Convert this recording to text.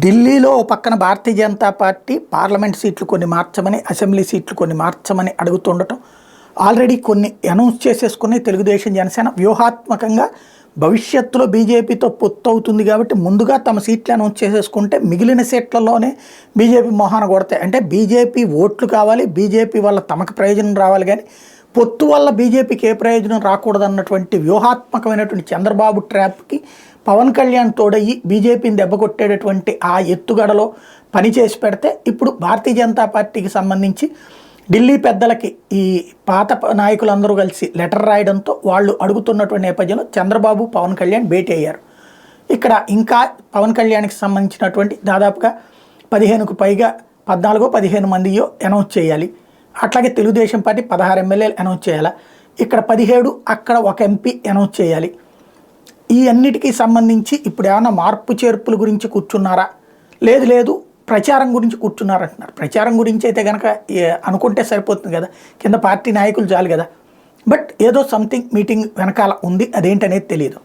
ఢిల్లీలో ఓ పక్కన Bharatiya Janata party parliament సీట్లు కొన్ని మార్చమని, అసెంబ్లీ సీట్లు కొన్ని మార్చమని అడుగుతుండటం, ఆల్రెడీ కొన్ని అనౌన్స్ చేసేసుకుని తెలుగుదేశం జనసేన వ్యూహాత్మకంగా భవిష్యత్తులో బీజేపీతో పొత్తు అవుతుంది కాబట్టి ముందుగా తమ సీట్లు అనౌన్స్ చేసేసుకుంటే మిగిలిన సీట్లలోనే బీజేపీ మొహాన కొడతాయి. అంటే బీజేపీ ఓట్లు కావాలి, బీజేపీ వల్ల తమకు ప్రయోజనం రావాలి, కానీ పొత్తు వల్ల బీజేపీకి ఏ ప్రయోజనం రాకూడదన్నటువంటి వ్యూహాత్మకమైనటువంటి చంద్రబాబు ట్రాప్కి పవన్ కళ్యాణ్ తోడయ్యి బీజేపీని దెబ్బకొట్టేటటువంటి ఆ ఎత్తుగడలో పనిచేసి పెడితే ఇప్పుడు భారతీయ జనతా పార్టీకి సంబంధించి ఢిల్లీ పెద్దలకి ఈ పాత నాయకులందరూ కలిసి లెటర్ రాయడంతో వాళ్ళు అడుగుతున్నటువంటి నేపథ్యంలో చంద్రబాబు పవన్ కళ్యాణ్ భేటీ అయ్యారు. ఇక్కడ ఇంకా పవన్ కళ్యాణ్కి సంబంధించినటువంటి దాదాపుగా 15కు పైగా 14-15 మందియో అనౌన్స్ చేయాలి. అట్లాగే తెలుగుదేశం పార్టీ 16 ఎమ్మెల్యేలు అనౌన్స్ చేయాలా, ఇక్కడ 17, అక్కడ ఒక ఎంపీ అనౌన్స్ చేయాలి. ఈ అన్నిటికీ సంబంధించి ఇప్పుడు ఏమైనా మార్పు చేర్పుల గురించి కూర్చున్నారా, లేదు ప్రచారం గురించి కూర్చున్నారంటున్నారు. ప్రచారం గురించి అయితే కనుక అనుకుంటే సరిపోతుంది కదా, కింద పార్టీ నాయకులు చాలు కదా. బట్ ఏదో సంథింగ్ మీటింగ్ వెనకాల ఉంది, అదేంటనేది తెలియదు.